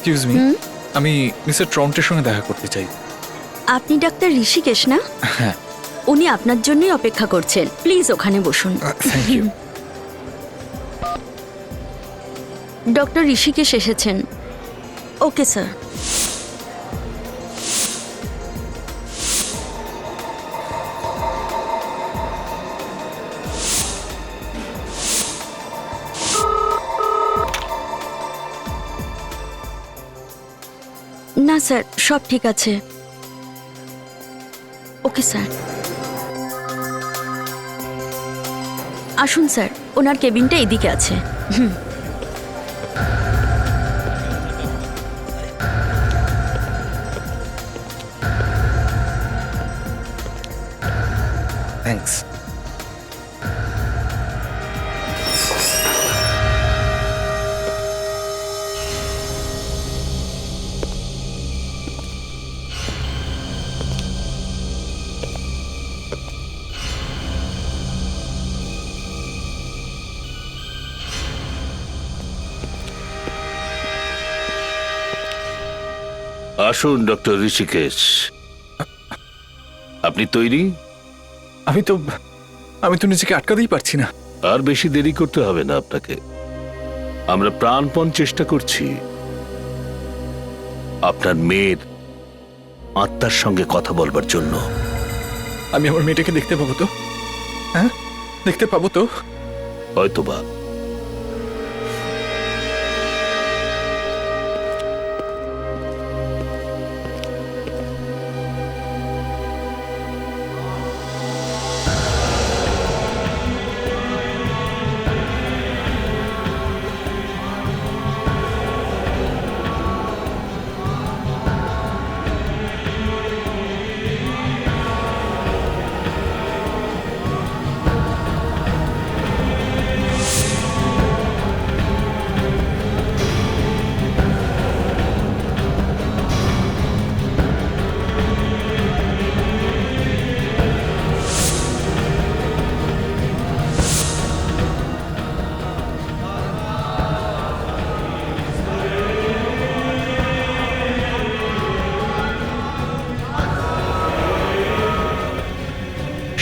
Excuse me, আমি mister ট্রন্টের সঙ্গে দেখা করতে চাই। আপনি ডাক্তার ঋষিকেশ না? হ্যাঁ। উনি আপনার জন্যই অপেক্ষা করছেন, প্লিজ ওখানে বসুন। Thank you. ডক্টর ঋষিকেশ এসেছেন। Okay sir. না স্যার, সব ঠিক আছে। Okay sir. আসুন স্যার, ওনার কেবিনটা এদিকে আছে। থ্যাঙ্কস। আসুন ডক্টর ঋষিকেশ, আপনি তৈরি? আমি তো নিজেকে আটকাতেই পারছি না। আর বেশি দেরি করতে হবে না আপনাকে। আমরা প্রাণপণ চেষ্টা করছি আপনার মেয়ের আত্মার সঙ্গে কথা বলবার জন্য। আমি আমার মেয়েটাকে দেখতে পাবো তো? হ্যাঁ, দেখতে পাবো তো? হয়তোবা।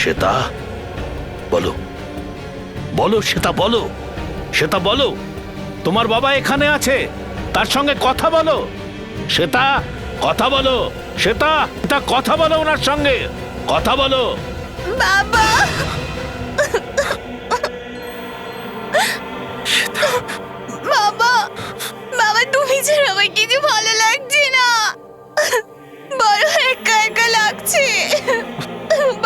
শ্বেতা, বলো বলো শ্বেতা, বলো শ্বেতা, বলো তোমার বাবা এখানে আছে, তার সঙ্গে কথা বলো। শ্বেতা, কথা বলো। শ্বেতা, কথা বলো, ওনার সঙ্গে কথা বলো। বাবা, বাবা, বাবা, তুমি ছাড়া আমার কিছু ভালো লাগছে না, বড় একা একা লাগছে।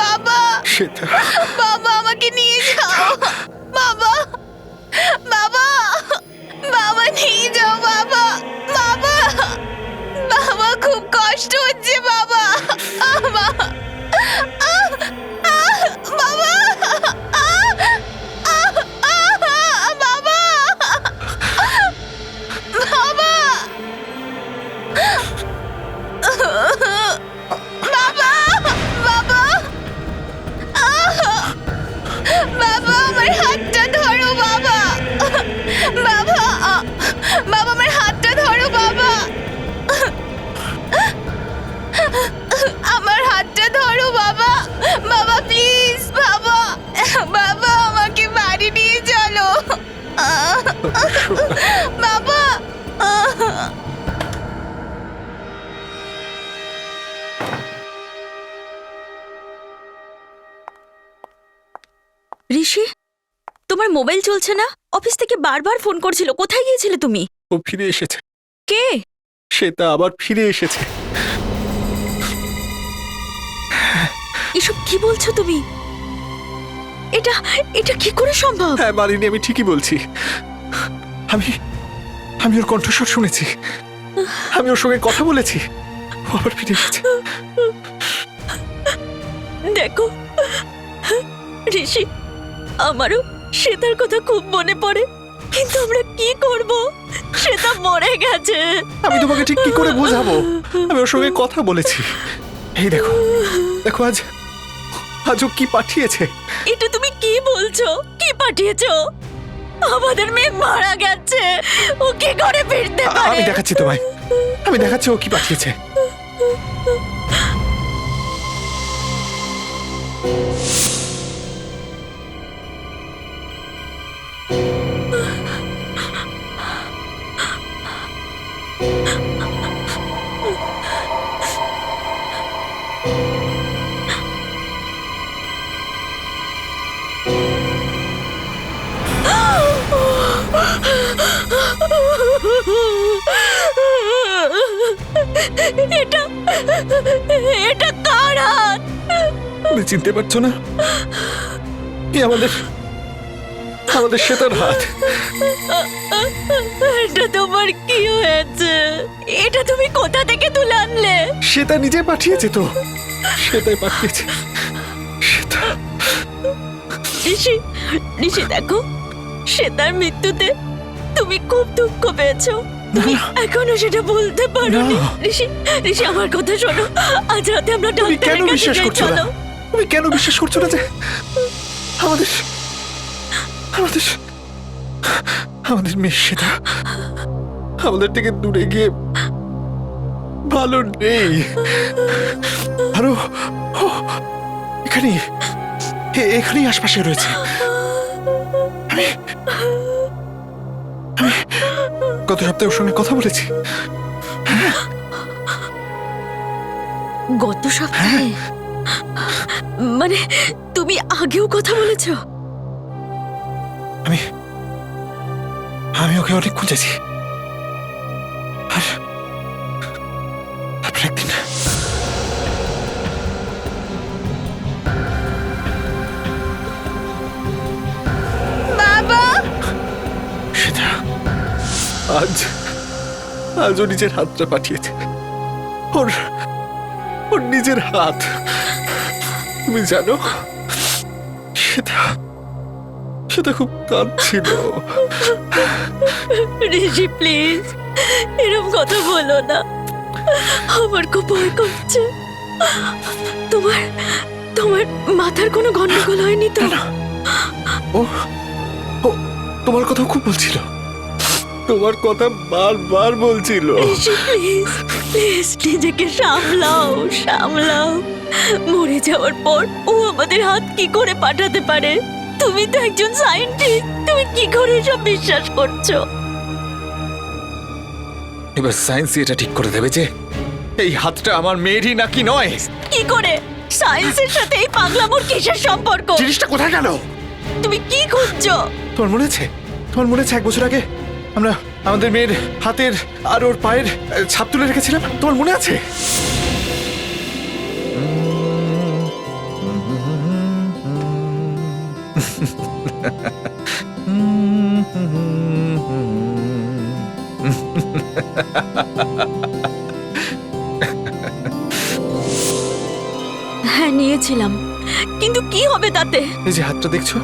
বাবা, শ্বেতা, বাবা, আমাকে নিয়ে যাও। বাবা, বাবা, বাবা, নিয়ে যাও বাবা। বাবা, বাবা, খুব কষ্ট হচ্ছে বাবা। বাবা, বাবা, বাবা, বাবা, বাবা, বাবা, বাবা, আমার হাতটা ধরো বাবা। বাবা, বাবা, আমার হাতটা ধরো বাবা। আমার হাতটা ধরো বাবা। বাবা, প্লিজ বাবা। বাবা, আমাকে বাড়ি নিয়ে চলো বাবা। ঋষি, তোমার মোবাইল চলছে না? অফিস থেকে বারবার ফোন করছিল, কোথায় গিয়েছিলে তুমি? ও ফিরে এসেছে। কে? শ্বেতা আবার ফিরে এসেছে। এসব কি বলছো তুমি? এটা এটা কি করে সম্ভব? হ্যাঁ মালিনী, আমি ঠিকই বলছি। আমি ওর কণ্ঠস্বর শুনেছি, আমি ওর সঙ্গে কথা বলেছি। ও আবার ফিরে এসেছে। দেখো ঋষি, আমারও শ্বেতার কথা খুব মনে পড়ে, কিন্তু আমরা কি করব? শ্বেতা মরে গেছে। আমি তোমাকে ঠিক কি করে বোঝাবো? আমি ওর সঙ্গে কথা বলেছি। এই দেখো, দেখো আজ ও কি পাঠিয়েছে। এটা তুমি কি বলছো? কি পাঠিয়েছো? আমাদের মেয়ে মারা গেছে, ও কি করে ফিরতে পারে? আমি দেখাচ্ছি তোমায়। আমি দেখাচ্ছি ও কি পাঠিয়েছে। এটা এটা কার হাত? তুমি চিনতে পারছো না? এ আমাদের আমাদের শ্বেতার হাত। এটা তোমার কি হয়েছে? এটা তুমি কোথা থেকে তুলে আনলে? শ্বেতা নিজে পাঠিয়েছে তো, শ্বেতাই পাঠিয়েছে। শ্বেতা, ঋষি, ঋষি দেখো, শ্বেতার মৃত্যুতে তুমি খুব দুঃখ পেয়েছো। তুমি এখনো সেটা বলতে পারো না। ঋষি, ঋষি আমার কথা শোনো, আজ রাতে আমরা তুমি কেন ডাক্তারের কাছে বিশ্বাস যাই, করছো না? চলো। তুমি কেন বিশ্বাস করছো না যে আমাদের আমাদের আমাদের মেয়ে শ্বেতা আমাদের থেকে দূরে গিয়ে ভালো নেই? আরো ও, এখানেই এখানেই আশপাশে রয়েছে। আমি আমি গত সপ্তাহে ওর সঙ্গে কথা বলেছি। গত সপ্তাহে? মানে তুমি আগেও কথা বলেছো? আমি আমি ওকে অনেক খুঁজেছি। আর তারপর একদিন বাবা! সেটা আজ আজ ও নিজের হাতটা পাঠিয়েছে। ওর ওর নিজের হাত। তুমি জানো, সেটা সেটা খুব কাঁদছিল। ঋষি প্লিজ এরকম কথা বলো না, আমার খুব ভয় করছে। তোমার তোমার মাথার কোনো গন্ডগোল হয়নি তো? ও ও তোমার কথা খুব বলছিল, তোমার কথা বারবার বলছিল। ঋষি প্লিজ প্লিজ নিজেকে সামলাও, সামলাও। মরে যাওয়ার পর ও আমাদের হাত কি করে পাঠাতে পারে? তুমি তো একজন সায়েন্টিস্ট, তুমি কি করে সব বিশ্বাস করছো? এবার সায়েন্স এটা ঠিক করে দেবে যে এই হাতটা আমার মেয়েরই নাকি নয়। কি করে? সায়েন্সের সাথে এই পাগলামোর কিসের সম্পর্ক? জিনিসটা কোথায় গেল? তুমি কি খুঁজছো? তোমার মনে আছে? তোমার মনে আছে 1 বছর আগে আমরা আমাদের মেয়ের হাতের আর ওর পায়ের ছাপ তুলে রেখেছিলাম? তোমার মনে আছে? হ্যাঁ নিয়েছিলাম, কিন্তু কি হবে তাতে? এই যে হাতটা দেখছো,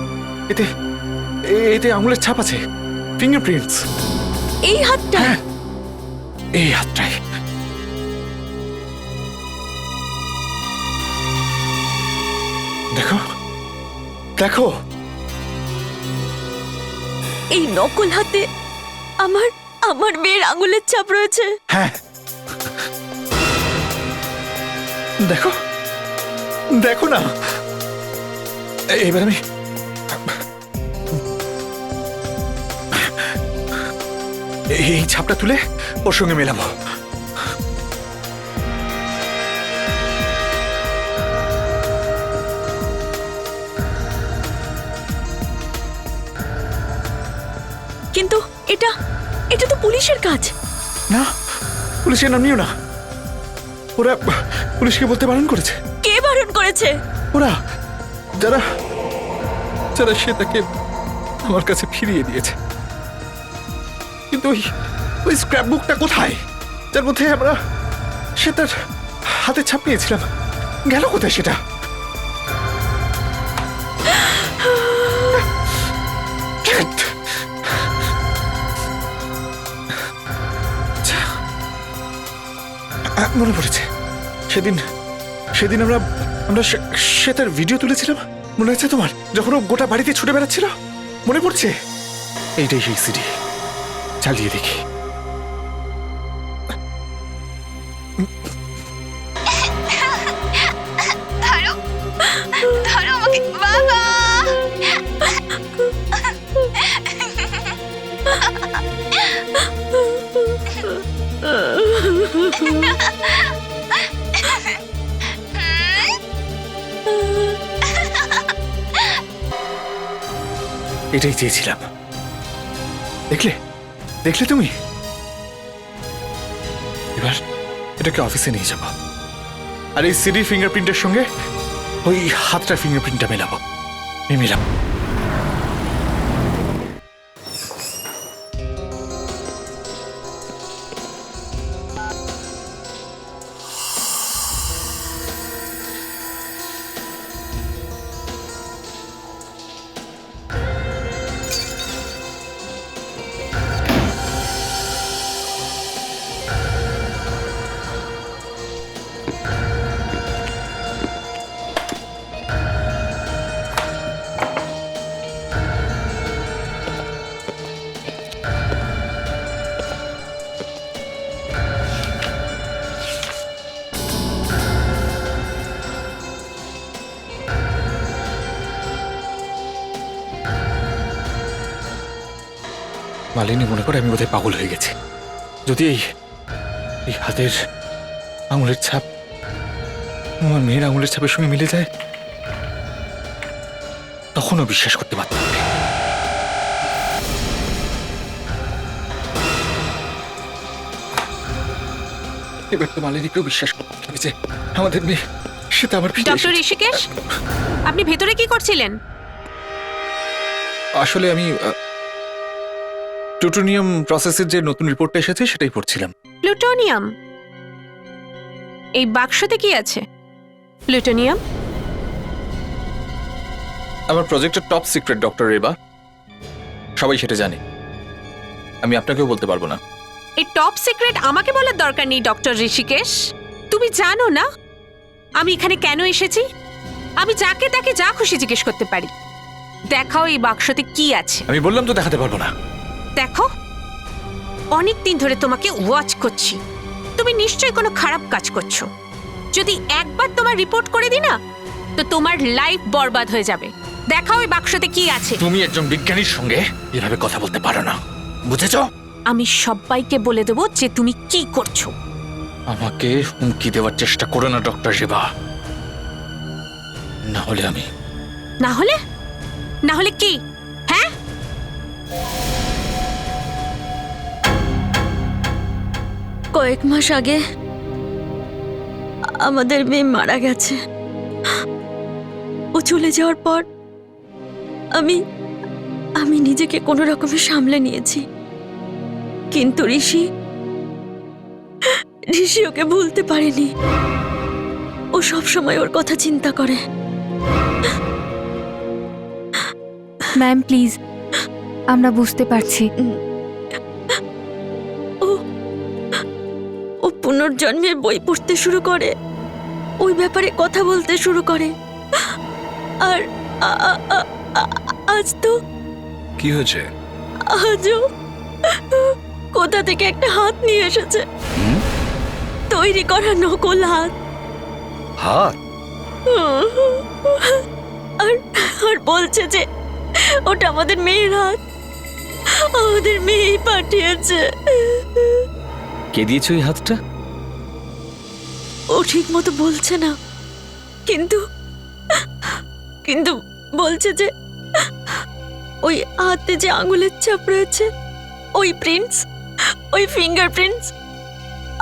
এতে এতে আঙুলের ছাপ আছে, ফিঙ্গারপ্রিন্টস। এই হাতটা? হ্যাঁ, এই হাতটাই। দেখো দেখো, এই নকল হাতে আমার আমার মেয়ের আঙুলের ছাপ রয়েছে। হ্যাঁ দেখো দেখো না। এবার আমি এই ছাপটা তুলে ওর সঙ্গে মেলাবো। কিন্তু এটা এটা তো পুলিশের কাজ। না, পুলিশের নাম নিও না। ওরা পুলিশকে বলতে বারণ করেছে। কে বারণ করেছে? ওরা যারা যারা সে তাকে আমার কাছে ফিরিয়ে দিয়েছে। কিন্তু ওই স্ক্র্যাপ বুকটা কোথায়, যার মধ্যে আমরা সে তার হাতে ছাপ নিয়েছিলাম? গেল কোথায় সেটা? মনে পড়েছে, সেদিন সেদিন আমরা আমরা সে তার ভিডিও তুলেছিলাম, মনে আছে তোমার? যখন ও গোটা বাড়িতে ছুটে বেড়াচ্ছিল, মনে পড়ছে? এইটাই সেই সিডি। চালিয়ে দেখি। এটাই চেয়েছিলাম। দেখলে দেখলে তুমি? এবার এটাকে অফিসে নিয়ে যাব, আর এই সিডির ফিঙ্গারপ্রিন্টের সঙ্গে ওই হাতটার ফিঙ্গারপ্রিন্টটা মেলাবো। আমি মেলাবো। মালিনী মনে করে আমি বোধহয় পাগল হয়ে গেছি। যদি এই হাতের আঙুলের ছাপ আমার মেয়ের আঙুলের ছাপের সঙ্গে মিলে যায়, তখনও বিশ্বাস করতে পারতাম না। এবার তো মালিনীকেও বিশ্বাস করতে হবে যে আমাদের মেয়ে, সে তো আমার পিঠে ডক্টর এসেছে। ঋষিকেশ, আপনি ভেতরে কি করছিলেন? আসলে আমি প্লুটোনিয়াম প্রসেসের যে নতুন রিপোর্টটা এসেছে সেটাই পড়ছিলাম। প্লুটোনিয়াম? এই বাক্সতে কি আছে? প্লুটোনিয়াম? আমার প্রজেক্টের টপ সিক্রেট ডক্টর রেবা, সবাই সেটা জানে, আমি আপনাকেও বলতে পারবো না। এই টপ সিক্রেট আমাকে বলার দরকার নেই ডক্টর ঋষিকেশ। তুমি জানো না আমি এখানে কেন এসেছি? আমি যাকে তাকে যা খুশি জিজ্ঞেস করতে পারি। দেখাও এই বাক্সতে কি আছে। আমি বললাম তো দেখাতে পারবো না। দেখো, অনেক দিন ধরে তোমাকে ওয়াচ করছি, তুমি নিশ্চয়ই কোনো খারাপ কাজ করছো। যদি একবার তোমার রিপোর্ট করে দিই না, তো তোমার লাইফ বরবাদ হয়ে যাবে। দেখাও এই বাক্সতে কি আছে। তুমি একজন বিজ্ঞানীর সঙ্গে এভাবে কথা বলতে পারো না, বুঝেছো? আমি সবাইকে বলে দেবো যে তুমি কি করছো। আমাকে হুমকি দেওয়ার চেষ্টা করো না ডক্টর রেবা, না হলে আমি। না হলে? না হলে কি? হ্যাঁ, কয়েক মাস আগে আমাদের মেয়ে মারা গেছে। ও চলে যাওয়ার পর আমি আমি নিজেকে কোনো রকমে সামলে নিয়েছি, কিন্তু ঋষি ওকে ভুলতে পারেনি। ও সব সময় ওর কথা চিন্তা করে। ম্যাম প্লিজ, আমরা বুঝতে পারছি। ও পুনর্জন্মের বই পড়তে শুরু করে, ওই ব্যাপারে কথা বলতে শুরু করে। আর আজ তো কি হয়েছে? আজও কোথা থেকে একটা হাত নিয়ে এসেছে, তৈরি করা নকল হাত। হাত? আর আর বলছে যে ওটা আমাদের মেয়ের হাত, আমাদের মেয়েই পাঠিয়েছে। কে দিয়েছে ওই হাতটা? ও ঠিক মতো বলছে না, কিন্তু কিন্তু বলছে যে ওই হাতে যে আঙুলের ছাপ রয়েছে, ওই প্রিন্টস, ওই ফিঙ্গারপ্রিন্টস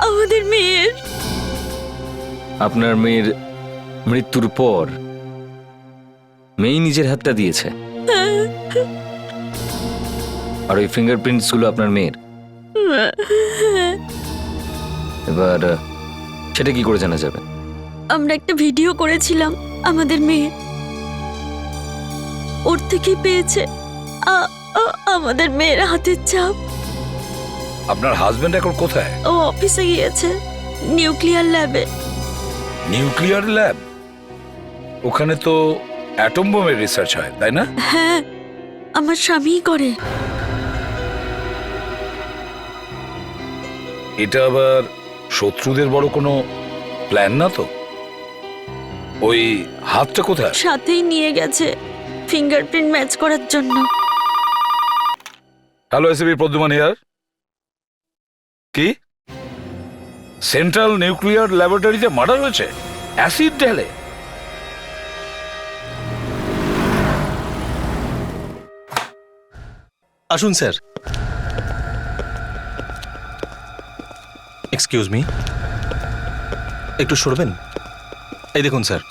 আমাদের মেয়ের। আপনার মেয়ের মৃত্যুর পর মেয়ে নিজের হাতটা দিয়েছে, আর ওই ফিঙ্গারপ্রিন্টস গুলো আপনার মেয়ের। এবার সেটা কি করে জানা যাবে? আমরা একটা ভিডিও করেছিলাম আমাদের মেয়ে, ওর থেকেই পেয়েছে আমাদের মেয়ের হাতের ছাপ। আপনার হাজবেন্ড এখন কোথায়? ও অফিসে গিয়েছে, নিউক্লিয়ার ল্যাবে। Nuclear lab? ওখানে তো অ্যাটম বোমের রিসার্চ হয়, তাই না? হ্যাঁ, আমার স্বামীই করে। এটা আবার শত্রুদের বড় কোনো প্ল্যান না তো? ওই হাতটা কোথায়? সাথেই নিয়ে গেছে ফিঙ্গারপ্রিন্ট ম্যাচ করার জন্য। Hello SB Pradyuman here. কি সেন্ট্রাল নিউক্লিয়ার ল্যাবরেটরিতে মার্ডার হয়েছে অ্যাসিড ঢেলে? আসুন স্যার। এক্সকিউজ মি, একটু সরবেন। এই দেখুন স্যার।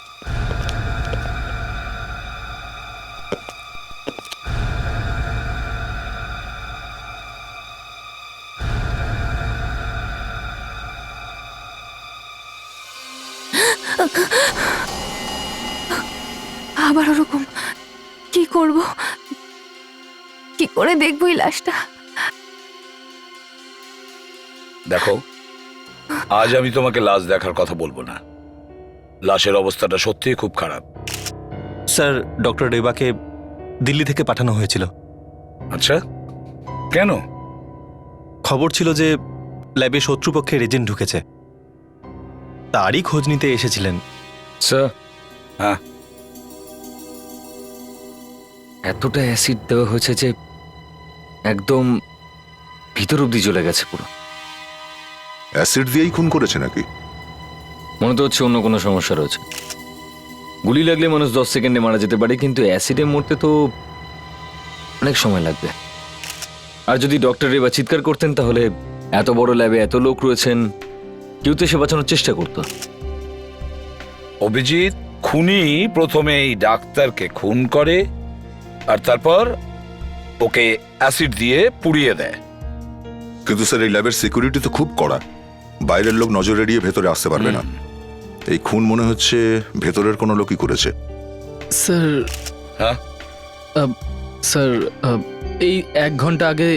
আবার ওরকম কি করব, কি করে দেখবো এই লাশটা? দেখো, আজ আমি তোমাকে লাশ দেখার কথা বলবো না। লাশের অবস্থাটা সত্যিই খুব খারাপ। স্যার, ডক্টর রেবাকে দিল্লি থেকে পাঠানো হয়েছিল। আচ্ছা, কেন? খবর ছিল যে ল্যাবে শত্রুপক্ষের এজেন্ট ঢুকেছে, তারই খোঁজ নিতে এসেছিলেন। স্যার, হ্যাঁ, এতটা অ্যাসিড দেওয়া হয়েছে যে একদম ভিতর অব্দি চলে গেছে পুরো। অ্যাসিড দিয়েই খুন করেছে নাকি? মনে তো হচ্ছে অন্য কোনো সমস্যা রয়েছে। গুলি লাগলে মানুষ 10 সেকেন্ডে মারা যেতে পারে, কিন্তু অ্যাসিডে মরতে তো অনেক সময় লাগবে। আর যদি ডক্টর রেবা চিৎকার করতেন তাহলে এত বড় ল্যাবে এত লোক রয়েছেন, কেউ তো সে বাঁচানোর চেষ্টা করতো। অভিজিৎ, খুনি প্রথমে এই ডাক্তারকে খুন করে আর তারপর ওকে অ্যাসিড দিয়ে পুড়িয়ে দেয়। কিন্তু স্যার, এই ল্যাবের সিকিউরিটি তো খুব কড়া। বাইরের লোক নজর এড়িয়ে ভেতরে আসতে পারবে না। এই খুন মনে হচ্ছে ভেতরের কোনো লোকই করেছে। স্যার, হ্যাঁ, স্যার, এই 1 ঘন্টা আগে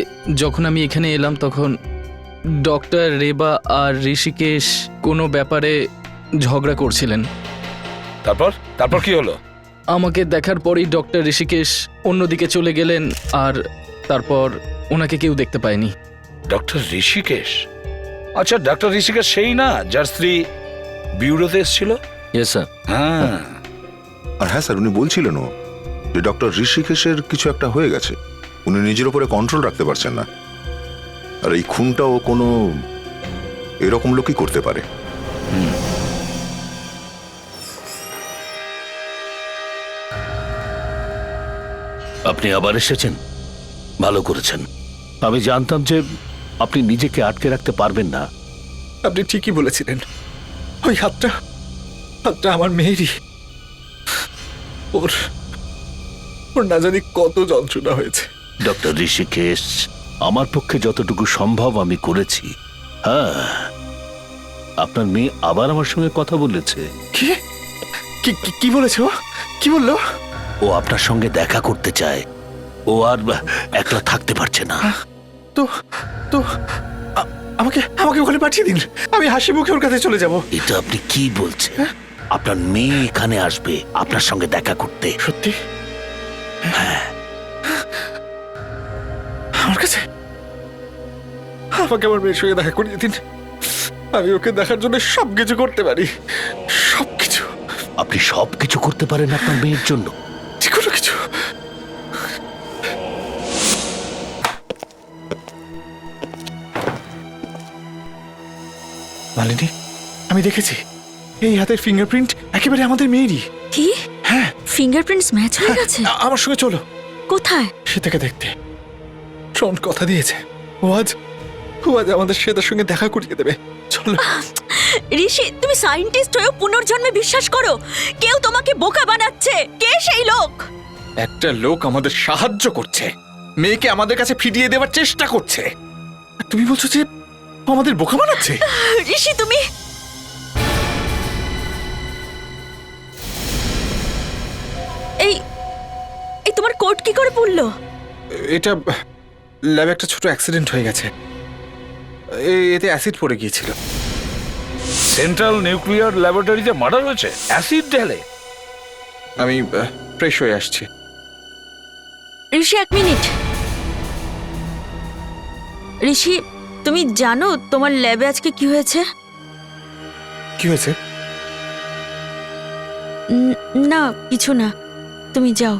যখন আমি এখানে এলাম তখন ডক্টর রেবা আর ঋষিকেশ কোনো ব্যাপারে ঝগড়া করছিলেন। তারপর তারপর কি হলো? আমাকে দেখার পরেই ডক্টর ঋষিকেশ অন্যদিকে চলে গেলেন, আর তারপর ওনাকে কেউ দেখতে পায়নি। ডক্টর ঋষিকেশ? আচ্ছা, ডক্টর ঋষিকেশ সেই না যার স্ত্রী বিউরোতে এসেছিল? Yes sir. হ্যাঁ, আর হ্যাঁ স্যার, উনি বলছিলেনও যে ডক্টর ঋষিকেশের কিছু একটা হয়ে গেছে। উনি নিজের উপরে কন্ট্রোল রাখতে পারছেন না। আর এই খুনটাও কোনো এরকম লোকই করতে পারে। আপনি আবার এসেছেন, ভালো করেছেন। আমি জানতাম যে আপনি নিজেকে আটকে রাখতে পারবেন না। আপনি ঠিকই বলেছিলেন। ওই হাতটা হাতটা আমার মেয়েরই। ওর ওর না জানি কত যন্ত্রণা হয়েছে। ডক্টর ঋষিকেশ, আমার পক্ষে যতটুকু সম্ভব আমি করেছি। হ্যাঁ, আপনার মেয়ে আবার আমার সঙ্গে কথা বলেছে। কি কি বলেছে ও? কি বললো? ও আপনার সঙ্গে দেখা করতে চায়। ও আর একলা থাকতে পারছে না। তো তো আমাকে আমাকে ওখানে পাঠিয়ে দিন। আমি হাসি মুখে ওর কাছে চলে যাব। এটা আপনি কি বলছেন? আপনার মেয়ে এখানে আসবে আপনার সঙ্গে দেখা করতে। সত্যি? হ্যাঁ। আমার কাছে আমাকে আমার মেয়ের সঙ্গে দেখা করিয়ে দিন। আমি ওকে দেখার জন্য সবকিছু করতে পারি। সবকিছু। আপনি সবকিছু করতে পারেন আপনার মেয়ের জন্য? যে কোনো কিছু। মালিনী, আমি দেখেছি এই হাতের ফিঙ্গারপ্রিন্ট একেবারে আমাদের মেয়েরই। কি? হ্যাঁ, ফিঙ্গারপ্রিন্টস ম্যাচ হয়ে গেছে? আমার সঙ্গে চলো কোথায়? শ্বেতাকে দেখতে। শোন কথা দিয়েছে, ও আজ আমাদের শ্বেতার সঙ্গে দেখা করিয়ে দেবে। চলো। ঋষি, তুমি সায়েন্টিস্ট হয়েও পুনর্জন্মে বিশ্বাস করো? কেউ তোমাকে বোকা বানাচ্ছে। কে সেই লোক? একটা লোক আমাদের সাহায্য করছে, মেয়েকে আমাদের কাছে ফিরিয়ে দেওয়ার চেষ্টা করছে। আর তুমি বলছো যে ও আমাদের বোকা বানাচ্ছে? ঋষি, তুমি এই এই তোমার কোট কি করে পড়লো? এটা ল্যাবে একটা ছোট অ্যাক্সিডেন্ট হয়ে গেছে। এতে অ্যাসিড পড়ে গিয়েছিল। সেন্ট্রাল নিউক্লিয়ার ল্যাবরেটরিতে মার্ডার হয়েছে অ্যাসিড ঢেলে? আমি ফ্রেশ হয়ে আসছি। ঋষি, 1 মিনিট। ঋষি, তুমি জানো তোমার ল্যাবে আজকে কি হয়েছে? কি হয়েছে? না, কিছু না, তুমি যাও।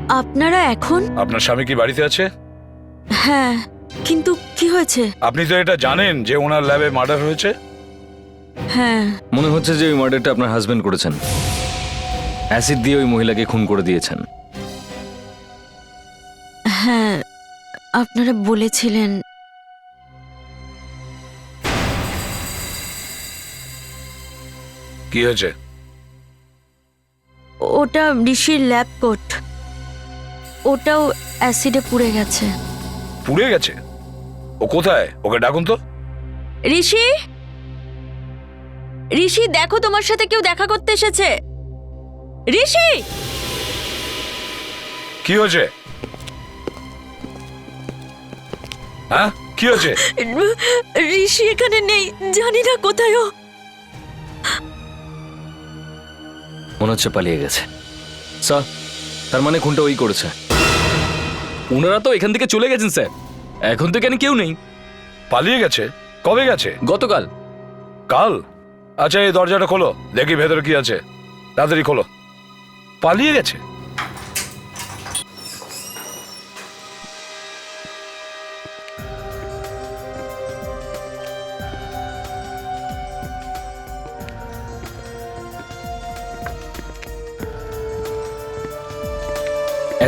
আপনারা এখন? আপনার স্বামী কি বাড়িতে আছে? হ্যাঁ, কিন্তু কি হয়েছে? আপনি তো এটা জানেন যে ওনার ল্যাবে মার্ডার হয়েছে। হ্যাঁ। মনে হচ্ছে যে ওই মার্ডারটা আপনার হাজবেন্ড করেছেন, অ্যাসিড দিয়ে ওই মহিলাকে খুন করে দিয়েছেন। হ্যাঁ, আপনারা বলেছিলেন। কি হয়েছে? ওটা ঋষির ল্যাব কোট, ওটাও অ্যাসিডে পুড়ে গেছে। পুড়ে গেছে? ও কোথায়? ওকে ডাকুন তো। ঋষি, ঋষি দেখো, তোমার সাথে কেউ দেখা করতে এসেছে। ঋষি! কি হয়েছে? হ্যাঁ, কি হয়েছে? ঋষি এখানে নেই, জানি না কোথায় ও। মনে হচ্ছে পালিয়ে গেছে। স্যার, তার মানে খুনটা ওই করেছে। ওনারা তো এখান থেকে চলে গেছেন স্যার, এখন তো এখানে কেউ নেই। পালিয়ে গেছে? কবে গেছে? গতকাল। কাল? আচ্ছা, এই দরজাটা খোলো, দেখি ভেতরে কি আছে। তাড়াতাড়ি খোলো। পালিয়ে গেছে?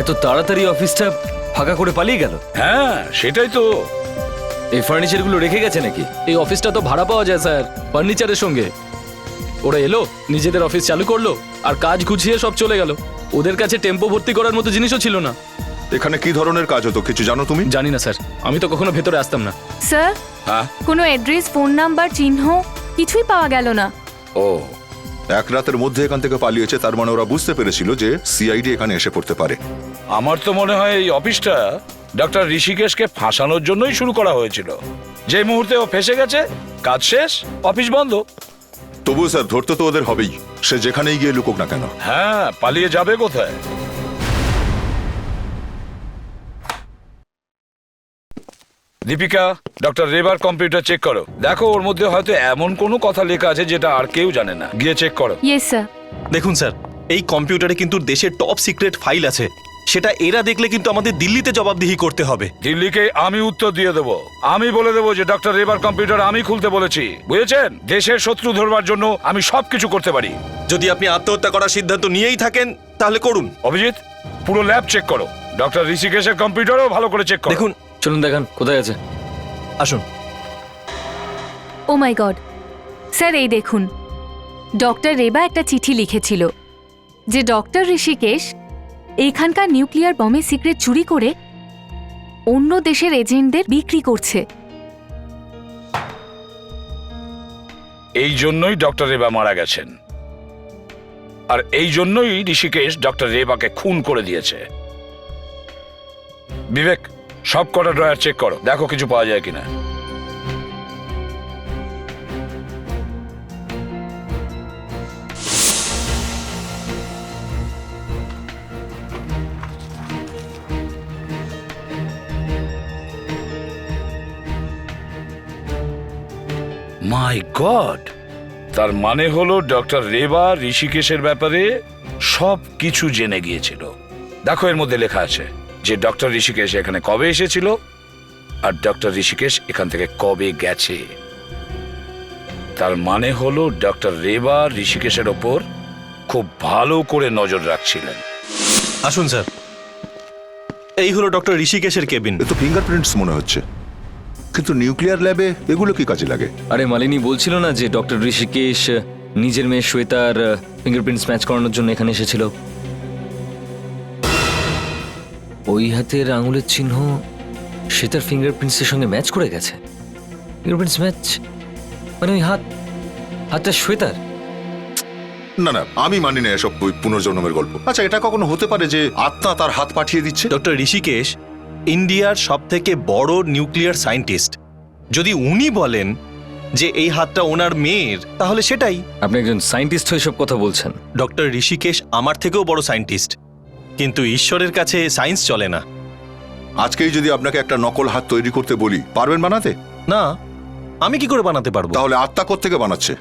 এত তাড়াতাড়ি অফিসটা ফাঁকা করে পালিয়ে গেল? হ্যাঁ, সেটাই তো। এই ফার্নিচারগুলো রেখে গেছে নাকি? এই অফিসটা তো ভাড়া পাওয়া যায় স্যার, ফার্নিচারের সঙ্গে। ওরা এলো, নিজেদের অফিস চালু করলো, আর কাজ গুছিয়ে সব চলে গেল। ওদের কাছে টেম্পো ভর্তি করার মতো জিনিসও ছিল না। এখানে কি ধরনের কাজ হতো কিছু জানো তুমি? জানি না স্যার, আমি তো কখনো ভেতরে আসতাম না। স্যার, হ্যাঁ? কোনো অ্যাড্রেস, ফোন নাম্বার, চিহ্ন কিছুই পাওয়া গেল না। ও, এক রাতের মধ্যে এখান থেকে পালিয়েছে, তার মানে ওরা বুঝতে পেরেছিল যে সিআইডি এখানে এসে পড়তে পারে। আমার তো মনে হয় এই অফিসটা ডক্টর ঋষিকেশকে ফাঁসানোর জন্যই শুরু করা হয়েছিল। যে মুহূর্তে ও ফেসে গেছে, কাজ শেষ, অফিস বন্ধ। তবুও স্যার, ধরতে তো ওদের হবেই, সে যেখানেই গিয়ে লুকুক না কেন। হ্যাঁ, পালিয়ে যাবে কোথায়? দীপিকা, ডক্টর রেবার কম্পিউটার চেক করো। দেখো, ওর মধ্যে হয়তো এমন কোনো কথা লেখা আছে যেটা আর কেউ জানে না। গিয়ে চেক করো। Yes sir. দেখুন স্যার, এই কম্পিউটারে কিন্তু দেশের টপ সিক্রেট ফাইল আছে, সেটা এরা দেখলে কিন্তু আমাদের দিল্লিতে জবাবদিহি করতে হবে। দিল্লিকে আমি উত্তর দিয়ে দেবো। আমি বলে দেবো যে ডক্টর রেবার কম্পিউটার আমি খুলতে বলেছি, বুঝেছেন? দেশের শত্রু ধরবার জন্য আমি সবকিছু করতে পারি। যদি আপনি আত্মহত্যা করার সিদ্ধান্ত নিয়েই থাকেন তাহলে করুন। অভিজিৎ, পুরো ল্যাব চেক করো। ডক্টর ঋষিকেশের কম্পিউটারও ভালো করে চেক করো। দেখুন, চলুন দেখান কোথায় আছে। আসুন। ও মাই গড স্যার, এই দেখুন, ডক্টর রেবা একটা চিঠি লিখেছিল যে ডক্টর ঋষিকেশ এইখানকার নিউক্লিয়ার বমের সিক্রেট চুরি করে অন্য দেশের এজেন্টদের বিক্রি করছে। এই জন্যই ডক্টর রেবা মারা গেছেন, আর এই জন্যই ঋষিকেশ ডক্টর রেবাকে খুন করে দিয়েছে। বিবেক, সব কটা ড্রয়ার চেক করো, দেখো কিছু পাওয়া যায় কিনা। মাই গড, তার মানে হলো ডক্টর রেবা ঋষিকেশের ব্যাপারে সব কিছু জেনে গিয়েছিল। দেখো, এর মধ্যে লেখা আছে যে ডক্টর ঋষিকেশ এখানে কবে এসেছিল আর ডক্টর ঋষিকেশ এখান থেকে কবে গেছে। তার মানে হলো ডক্টর রেবা ঋষিকেশের ওপর খুব ভালো করে নজর রাখছিলেন। আসুন স্যার, এই হলো ডক্টর ঋষিকেশের কেবিন। এ তো ফিঙ্গারপ্রিন্টস মনে হচ্ছে, কিন্তু নিউক্লিয়ার ল্যাবে এগুলো কি কাজে লাগে? আরে মালিনী বলছিল না যে ডক্টর ঋষিকেশ নিজের মেয়ে শ্বেতার ফিঙ্গারপ্রিন্টস ম্যাচ করানোর জন্য এখানে এসেছিল। ওই হাতের আঙুলের চিহ্ন শ্বেতার ফিঙ্গারপ্রিন্টসের সঙ্গে ম্যাচ করে গেছে। ফিঙ্গারপ্রিন্টস ম্যাচ মানে ওই হাতটা শ্বেতার। না না, আমি মানি না এসব পুনর্জন্মের গল্প। আচ্ছা, এটা কখনো হতে পারে যে আত্মা তার হাত পাঠিয়ে দিচ্ছে? ডক্টর ঋষিকেশ ইন্ডিয়ার সবথেকে বড় নিউক্লিয়ার সায়েন্টিস্ট। যদি উনি বলেন যে এই হাতটা ওনার মেয়ের, তাহলে সেটাই। আপনি একজন সায়েন্টিস্ট হয়ে সব কথা বলছেন। ডক্টর ঋষিকেশ আমার থেকেও বড় সায়েন্টিস্ট, কিন্তু ঈশ্বরের কাছে সায়েন্স চলে না। আজকেই যদি আপনাকে একটা নকল হাত তৈরি করতে বলি, পারবেন বানাতে? না, আমি কি করে বানাতে পারবো? তাহলে আত্মা কোত্থেকে বানাচ্ছে?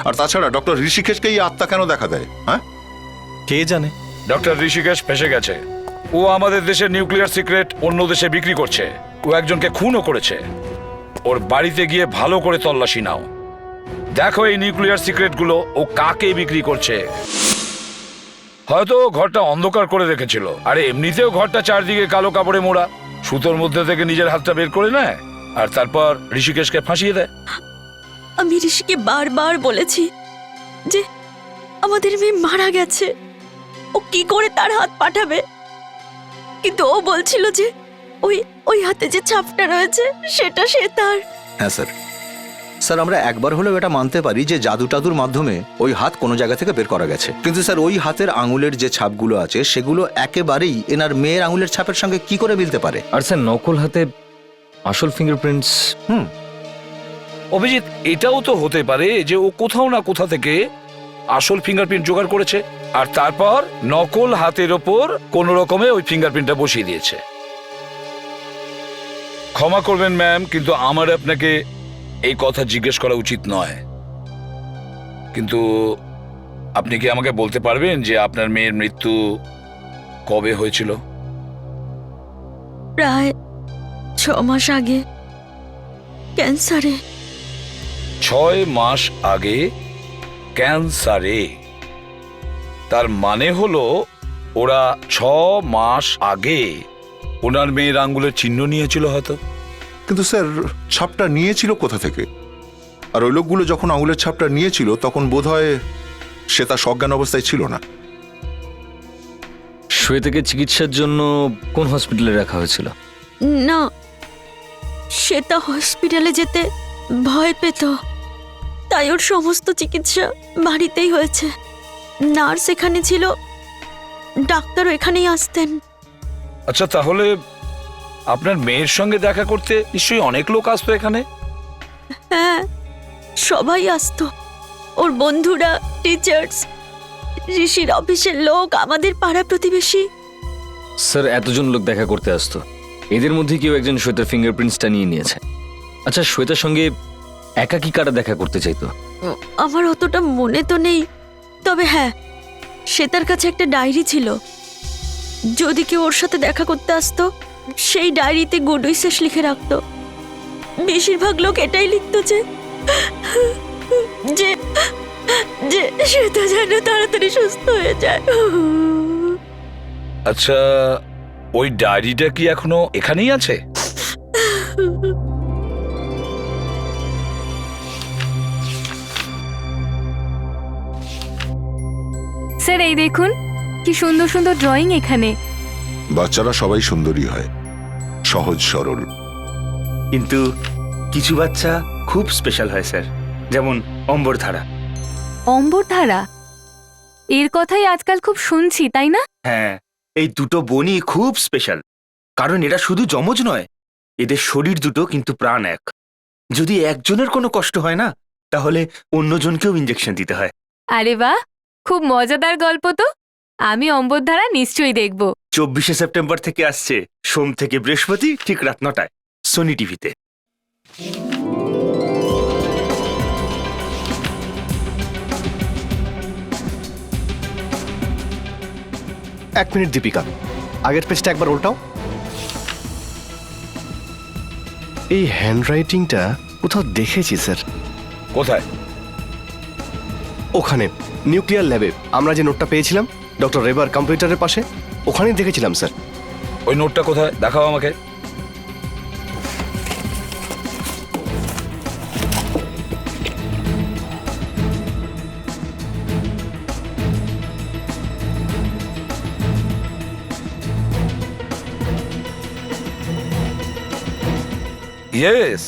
আর তাছাড়া ডক্টর ঋষিকেশকে এই আত্মা কেন দেখা দেয়? হ্যাঁ, কে জানে। ডক্টর ঋষিকেশ ফেসে গেছে, ও আমাদের দেশের নিউক্লিয়ার সিক্রেট অন্য দেশে বিক্রি করছে। ও একজনকে খুনও করেছে। ওর বাড়িতে গিয়ে ভালো করে তল্লাশি নাও, দেখো এই নিউক্লিয়ার সিক্রেটগুলো ও কাকে বিক্রি করছে। হয়তো ও ঘরটা অন্ধকার করে রেখেছিল, আরে এমনিতেও ঘরটা চারদিকে কালো কাপড়ে মোড়া। সুতোর মধ্যে থেকে নিজের হাতটা বের করে নেয় আর তারপর ঋষিকেশকে ফাঁসিয়ে দেয়। আমি ঋষিকে বারবার বলেছি যে আমাদের মেয়ে মারা গেছে, ও কি করে তার হাত পাঠাবে, কিন্তু ও বলছিল যে ওই ওই হাতে যে ছাপটা রয়েছে সেটা সে তার। হ্যাঁ স্যার, স্যার আমরা একবার হলেও এটা মানতে পারি যে জাদু টাদুর মাধ্যমে ওই হাত কোনো জায়গা থেকে বের করা গেছে, কিন্তু স্যার ওই হাতের আঙুলের যে ছাপগুলো আছে সেগুলো একেবারেই এনার মেয়ের আঙুলের ছাপের সঙ্গে কি করে মিলতে পারে? আর স্যার নকল হাতে আসল ফিঙ্গারপ্রিন্টস। অভিজিৎ, এটাও তো হতে পারে যে ও কোথাও না কোথা থেকে আসল ফিঙ্গারপ্রিন্ট জোগাড় করেছে আর তারপর নকল হাতের ওপর কোনো রকমে ওই ফিঙ্গারপ্রিন্টটা বসিয়ে দিয়েছে। ক্ষমা করবেন ম্যাম, কিন্তু আমার আপনাকে এই কথা জিজ্ঞেস করা উচিত নয়, কিন্তু আপনি কি আমাকে বলতে পারবেন যে আপনার মেয়ের মৃত্যু কবে হয়েছিল? প্রায় 6 মাস আগে ক্যান্সারে। 6 মাস আগে ক্যান্সারে? তার মানে হলো ওরা 6 মাস আগে ওনার মেয়ের আঙ্গুলের চিহ্ন নিয়েছিল হয়তো। কিন্তু স্যার ছাপটা নিয়েছিল কোথা থেকে? আর ওই লোকগুলো যখন আঙুলের ছাপটা নিয়েছিল তখন বোধহয় সে তার সজ্ঞান অবস্থায় ছিল না। শ্বেতাকে চিকিৎসার জন্য কোন হসপিটালে রাখা হয়েছিল? না, শ্বেতা হসপিটালে যেতে ভয় পেত, তাই ওর সমস্ত চিকিৎসা বাড়িতেই হয়েছে। নার্স এখানে ছিল, ডাক্তারও এখানেই আসতেন। আচ্ছা, তাহলে আপনার মেয়ের সঙ্গে দেখা করতে নিশ্চয়ই অনেক লোক আসতো এখানে? হ্যাঁ, সবাই আসতো, ওর বন্ধুরা, টিচার্স, ঋষির অফিসের লোক, আমাদের পাড়া প্রতিবেশী। স্যার এতজন লোক দেখা করতে আসতো, এদের মধ্যে কেউ একজন শ্বেতার ফিঙ্গারপ্রিন্টসটা নিয়ে নিয়েছে। আচ্ছা, শ্বেতার সঙ্গে একাকী কারা দেখা করতে চাইতো? আমার অতটা মনে তো নেই, তবে হ্যাঁ, শ্বেতার কাছে একটা ডায়েরি ছিল। যদি কেউ ওর সাথে দেখা করতে আসতো সেই ডায়েরিতে গুড উইশেস লিখে রাখতো। বেশিরভাগ লোক এটাই লিখতো যে যে যে শ্বেতা যেন তাড়াতাড়ি সুস্থ হয়ে যায়। আচ্ছা, ওই ডায়েরিটা কি এখনো এখানেই আছে? স্যার এই দেখুন কি সুন্দর সুন্দর ড্রয়িং এখানে। বাচ্চারা সবাই সুন্দরী হয়, সহজ সরল। কিন্তু কিছু বাচ্চা খুব স্পেশাল হয় স্যার, যেমন অম্বরধারা। অম্বরধারা, এর কথাই আজকাল খুব শুনছি, তাই না? হ্যাঁ, এই দুটো বোনই খুব স্পেশাল, কারণ এরা শুধু যমজ নয়, এদের শরীর দুটো কিন্তু প্রাণ এক। যদি একজনের কোনো কষ্ট হয় না, তাহলে অন্যজনকেও ইঞ্জেকশন দিতে হয়। আরে বাহ, খুব মজাদার গল্প তো। আমি অম্বরধারা নিশ্চয়ই দেখব। 24শে সেপ্টেম্বর থেকে আসছে, সোম থেকে বৃহস্পতি, ঠিক রাত 9টায় সোনি টিভিতে। এক মিনিট দীপিকা, আগের পেজটা একবার উল্টাও। এই হ্যান্ডরাইটিংটা কোথাও দেখেছি স্যার। কোথায়? ওখানে নিউক্লিয়ার ল্যাবে আমরা যে নোটটা পেয়েছিলাম ডক্টর রেবার কম্পিউটারের পাশে, ওখানেই দেখেছিলাম স্যার। ওই নোটটা কোথায়? দেখাও আমাকে। ইয়েস,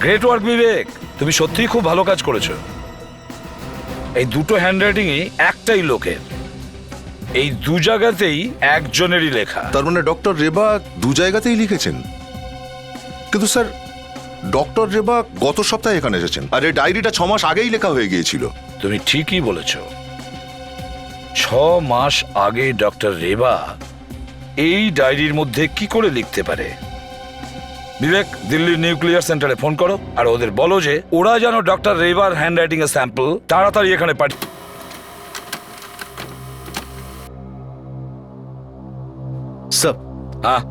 গ্রেট ওয়ার্ক বিবেক, তুমি সত্যিই খুব ভালো কাজ করেছো। এই দুটো হ্যান্ডরাইটিংই একটাই লোকের, এই দু জায়গাতেই একজনেরই লেখা। তার মানে ডক্টর রেবা দু জায়গাতেই লিখেছেন। কিন্তু স্যার ডক্টর রেবা গত সপ্তাহে এখানে এসেছেন, আর এই ডায়েরিটা 6 মাস আগেই লেখা হয়ে গিয়েছিল। তুমি ঠিকই বলেছ, 6 মাস আগে ডক্টর রেবা এই ডায়েরির মধ্যে কি করে লিখতে পারে? বিবেক, দিল্লির নিউক্লিয়ার সেন্টারে ফোন করো আর ওদের বলো যে ওরা যেন ডক্টর রেবার হ্যান্ডরাইটিং এর স্যাম্পল তাড়াতাড়ি এখানে পাঠিয়ে। স্যার হ্যাঁ,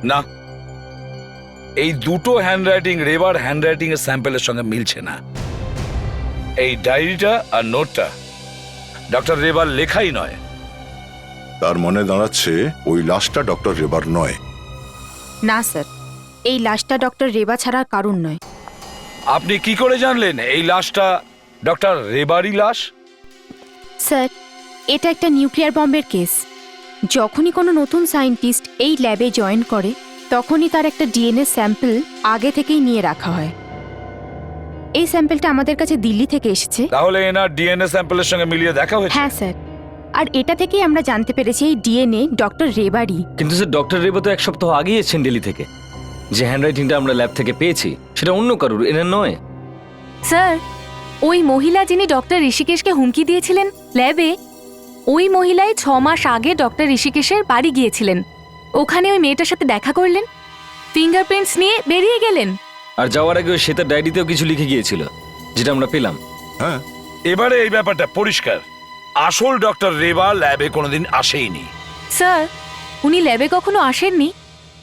না, এই দুটো হ্যান্ডরাইটিং রেবার হ্যান্ডরাইটিং এর স্যাম্পলের সঙ্গে মিলছে না। এই ডায়েরিটা আর নোটটা ডক্টর রেবার লেখাই নয়। তার মনে দাঁড়াচ্ছে ওই লাশটা ডক্টর রেবার নয়। না স্যার, এই লাশটা ডক্টর রেবা ছাড়া আর কারণ নয়। আপনি কি করে জানলেন এই লাশটা ডক্টর রেবারই লাশ? স্যার, এটা একটা নিউক্লিয়ার বম্বের কেস। যখনই কোনো নতুন সায়েন্টিস্ট এই ল্যাবে জয়েন করে তখনই তার একটা ডিএনএ স্যাম্পল আগে থেকেই নিয়ে রাখা হয়। এই স্যাম্পলটা আমাদের কাছে দিল্লি থেকে এসেছে। তাহলে এনার ডিএনএ স্যাম্পলের সঙ্গে মিলিয়ে দেখা হয়েছে? হ্যাঁ স্যার, আর এটা থেকেই আমরা জানতে পেরেছি এই ডিএনএ ডক্টর রেবারই। কিন্তু স্যার ডক্টর রেবা তো 1 সপ্তাহ আগেই এসেছেন দিল্লি থেকে। যে হ্যান্ডরাইটিংটা আমরা ল্যাব থেকে পেয়েছি সেটা অন্য কারুর, এনার নয়। স্যার, ওই মহিলা যিনি ডক্টর ঋষিকেশকে হুমকি দিয়েছিলেন ল্যাবে, ওই মহিলাই 6 মাস আগে ডক্টর ঋষিকেশের বাড়ি গিয়েছিলেন। ওখানে ওই মেয়েটার সাথে দেখা করলেন, ফিঙ্গারপ্রিন্টস নিয়ে বেরিয়ে গেলেন। আর যাওয়ার আগে ওই শ্বেতার ডায়েরিতেও কিছু লিখে গিয়েছিল, যেটা আমরা পেলাম। হ্যাঁ, এবারে এই ব্যাপারটা পরিষ্কার, আসল ডক্টর রেবা ল্যাবে কোনোদিন আসেইনি। স্যার, উনি ল্যাবে কখনো আসেননি,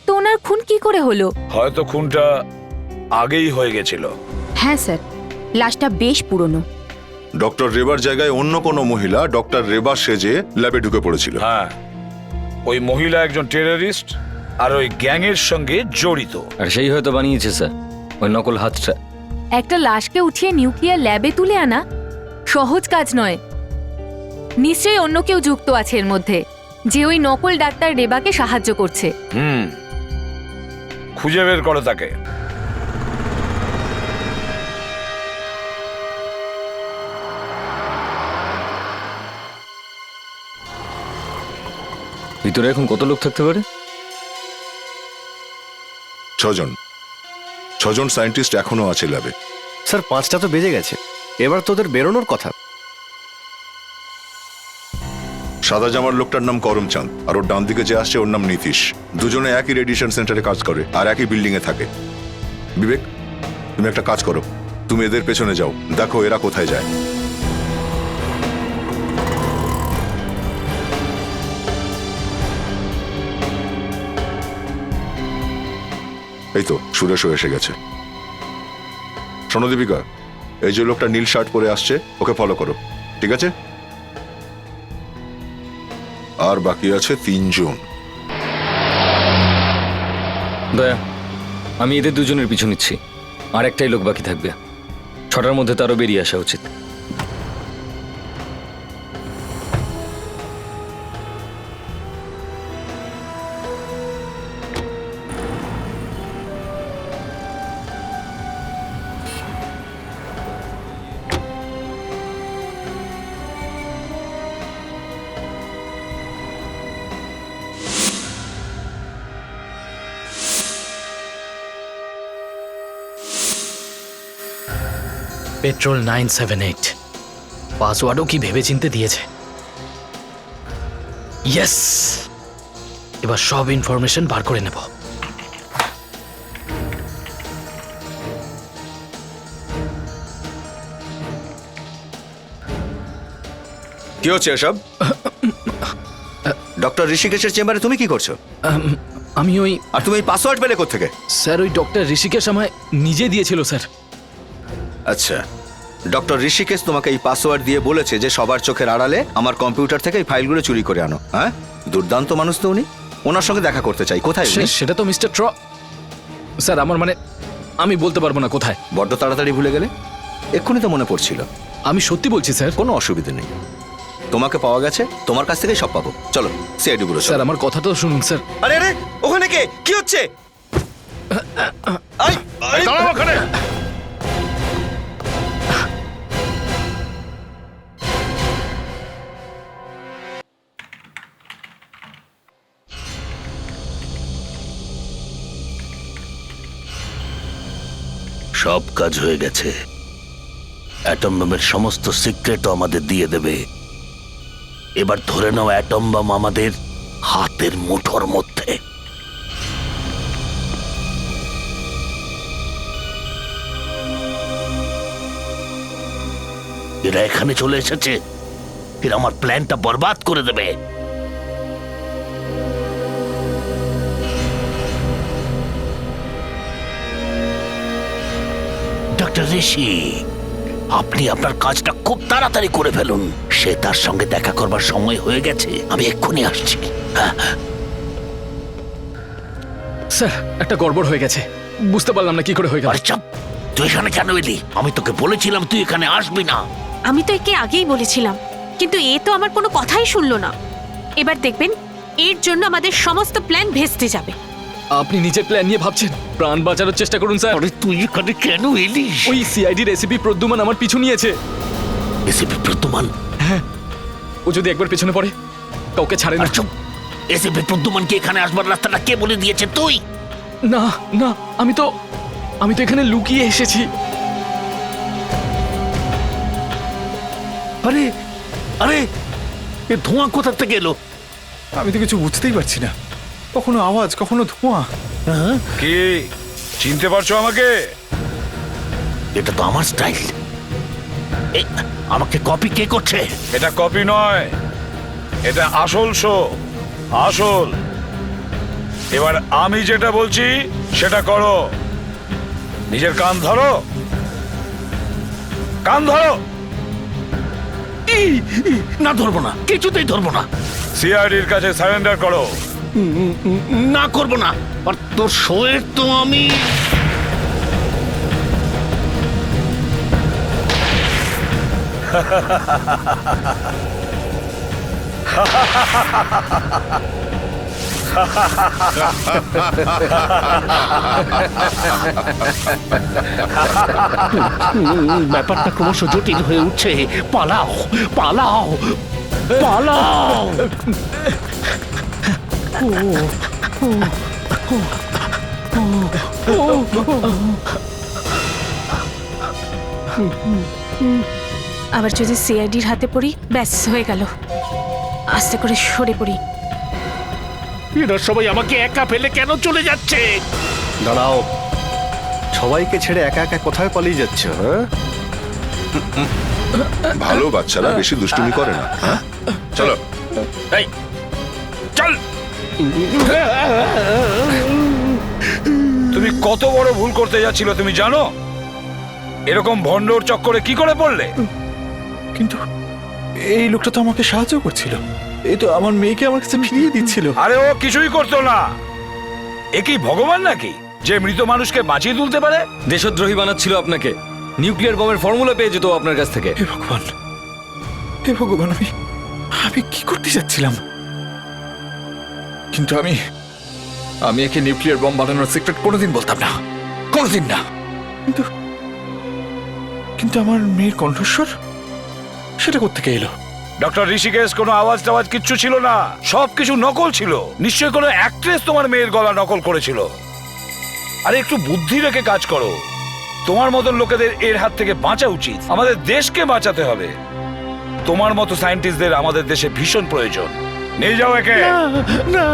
তো ওনার খুন কি করে হলো? হয়তো খুনটা আগেই হয়ে গেছিল। হ্যাঁ স্যার, লাশটা বেশ পুরনো। ডক্টর রেবার জায়গায় অন্য কোনো মহিলা ডক্টর রেবা সেজে ল্যাবে ঢুকে পড়েছিল। হ্যাঁ, ওই মহিলা একজন টেররিস্ট আর ওই গ্যাংয়ের সঙ্গে জড়িত। আর সেই হয়তো বানিয়েছে স্যার ওই নকল হাতটা। একটা লাশকে উঠিয়ে নিউক্লিয়ার ল্যাবে তুলে আনা সহজ কাজ নয়। নিশ্চয়ই অন্য কেউ যুক্ত আছে এর মধ্যে, যে ওই নকল ডাক্তার রেবাকে সাহায্য করছে। খুঁজে বের করো তাকে। ভিতরে এখন কত লোক থাকতে পারে? 6 জন সায়েন্টিস্ট এখনো আছে ল্যাবে। স্যার 5টা তো বেজে গেছে, এবার তোদের বেরোনোর কথা। সাদা জামার লোকটার নাম করমচাঁদ, আর ওর ডান দিকে যে আসছে ওর নাম নীতিশ। দুজনে একই রেডিয়েশন সেন্টারে কাজ করে আর একই বিল্ডিং এ থাকে। বিবেক, তুমি একটা কাজ করো, তুমি এদের পেছনে যাও, দেখো এরা কোথায় যায়। এই তো সুরেশও এসে গেছে। শোনো দীপিকা, এই যে লোকটা নীল শার্ট পরে আসছে ওকে ফলো করো, ঠিক আছে? আর বাকি আছে 3 জন। দয়া, আমি এদের দুজনের পিছু নিচ্ছি, আর একটাই লোক বাকি থাকবে। 6টার মধ্যে তারও বেরিয়ে আসা উচিত। পেট্রোল 978, পাসওয়ার্ডও কি ভেবেচিন্তে দিয়েছে। ইয়েস, এবার সব ইনফরমেশন বার করে নেব। কি হচ্ছে এসব? ডক্টর ঋষিকেশের চেম্বারে তুমি কি করছো? আমি ওই আর তুমি এই পাসওয়ার্ড পেলে কোত্থেকে? স্যার, ওই ডক্টর ঋষিকেশ আমায় নিজে দিয়েছিল স্যার। আচ্ছা, ডক্টর ঋষিকেশ তোমাকে এই পাসওয়ার্ড দিয়ে বলেছে যে সবার চোখের আড়ালে আমার কম্পিউটার থেকে এই ফাইলগুলো চুরি করে আনো। হ্যাঁ, দুর্দান্ত মানুষ তো উনি। ওনার সঙ্গে দেখা করতে চাই। কোথায় উনি? সেটা তো মিস্টার স্যার, আমার মানে আমি বলতে পারবো না কোথায়। বড্ড তাড়াতাড়ি ভুলে গেলে? এক্ষুনি তো মনে পড়ছিল। আমি সত্যি বলছি স্যার। কোনো অসুবিধা নেই, তোমাকে পাওয়া গেছে, তোমার কাছ থেকেই সব পাবো। চলো সিআইডি ব্যুরো। স্যার, আমার কথা তো শুনুন স্যার। আরে আরে, ওখানে কে? কি হচ্ছে? দাঁড়াও ওখানে। সব কাজ হয়ে গেছে। অ্যাটম বোমের সমস্ত সিক্রেটও আমাদের দিয়ে দেবে। এবার ধরে নাও অ্যাটম বোম আমাদের হাতের মুঠোর মধ্যে। এরা এখানে চলে এসেছে, এরা আমার প্ল্যানটা বরবাদ করে দেবে। ডক্টর ঋষি, আপনি আপনার কাজটা খুব তাড়াতাড়ি করে ফেলুন। সে তার সঙ্গে দেখা করবার সময় হয়ে গেছে, আমি এক্ষুনি আসছি। হ্যাঁ, স্যার একটা গড়বড় হয়ে গেছে, বুঝতে পারলাম না কি করে হয়ে গেল। আরে চাপ, তুই এখানে কেন এলি? আমি তোকে বলেছিলাম তুই এখানে আসবি না। আমি তো একে আগেই বলেছিলাম, কিন্তু এ তো আমার কোনো কথাই শুনলো না। এবার দেখবেন এর জন্য আমাদের সমস্ত প্ল্যান ভেস্তে যাবে। আপনি নিজের প্ল্যান নিয়ে ভাবছেন, প্রাণ বাঁচানোর চেষ্টা করুন স্যার। আরে তুই এখানে কেন এলি? ওই সিআইডি রেসিপি প্রদ্যুমান আমার পিছু নিয়েছে। এসিপি প্রদ্যুমান? হ্যাঁ, ও যদি একবার পেছনে পড়ে কাউকে ছাড়ে না। চুপ, এসিপি প্রদ্যুমানকে এখানে আসবার রাস্তাটা কে বলে দিয়েছে? তুই? না না, আমি তো এখানে লুকিয়ে এসেছি। আরে আরে, এ ধোঁয়া কোথা থেকে এলো? আমি তো কিছু বুঝতেই পারছি না, কখনো আওয়াজ কখনো ধোঁয়া। কি চিনতে পারছো আমাকে? এটা তো আমার স্টাইল। আমাকে কপি কে করছে? এটা কপি নয়, এটা আসল শো, আসল। এবার আমি যেটা বলছি সেটা করো। নিজের কান ধরো, কান ধরো। না, ধরবো না, কিছুতেই ধরবো না। সিআইডির কাছে সারেন্ডার করো। না, করবো না। আর তোর শোয়ের তো আমি ব্যাপারটা ক্রমশ জটিল হয়ে উঠছে। পালাও পালাও পালাও। আবার যদি সিআইডির হাতে পড়ি, ব্যাস হয়ে গেল। আস্তে করে সরে পড়ি। এরা সবাই আমাকে একা ফেলে কেন চলে যাচ্ছে? দাঁড়াও, সবাইকে ছেড়ে একা একা কোথায় পালিয়ে যাচ্ছ? হ্যাঁ, ভালো বাচ্চারা বেশি দুষ্টুমি করে না। হ্যাঁ, চলো। এই চল। তুমি কত বড় ভুল করতে যাচ্ছিল তুমি জানো? এরকম ভণ্ডর চক্করে কি করে পড়লে? কিন্তু এই লোকটা তো আমাকে সাহায্য করছিল, এই তো আমার মেয়েকে আমার কাছে ফিরিয়ে দিচ্ছিল। আরে ও কিছুই করতো না। এ কি ভগবান নাকি যে মৃত মানুষকে বাঁচিয়ে তুলতে পারে? দেশদ্রোহী বানাচ্ছিল আপনাকে। নিউক্লিয়ার বমের ফর্মুলা পেয়ে যেত আপনার কাছ থেকে। হে ভগবান, হে ভগবান, আমি কি করতে যাচ্ছিলাম? কিন্তু আমি একে নিউক্লিয়ার বম বানানোর সিক্রেট কোনোদিন বলতাম না, কোনোদিন না। কিন্তু আমার মেয়ের কণ্ঠস্বর, সেটা কোত্থেকে এলো? ডক্টর ঋষিকেশ, কোনো আওয়াজ টাওয়াজ কিচ্ছু ছিল না, সবকিছু নকল ছিল। নিশ্চয়ই কোনো অ্যাক্ট্রেস তোমার মেয়ের গলা নকল করেছিল। আরে একটু বুদ্ধি রেখে কাজ করো। তোমার মতন লোকেদের এর হাত থেকে বাঁচা উচিত। আমাদের দেশকে বাঁচাতে হবে। তোমার মতো সায়েন্টিস্টদের আমাদের দেশে ভীষণ প্রয়োজন। নিয়ে যাও একে। না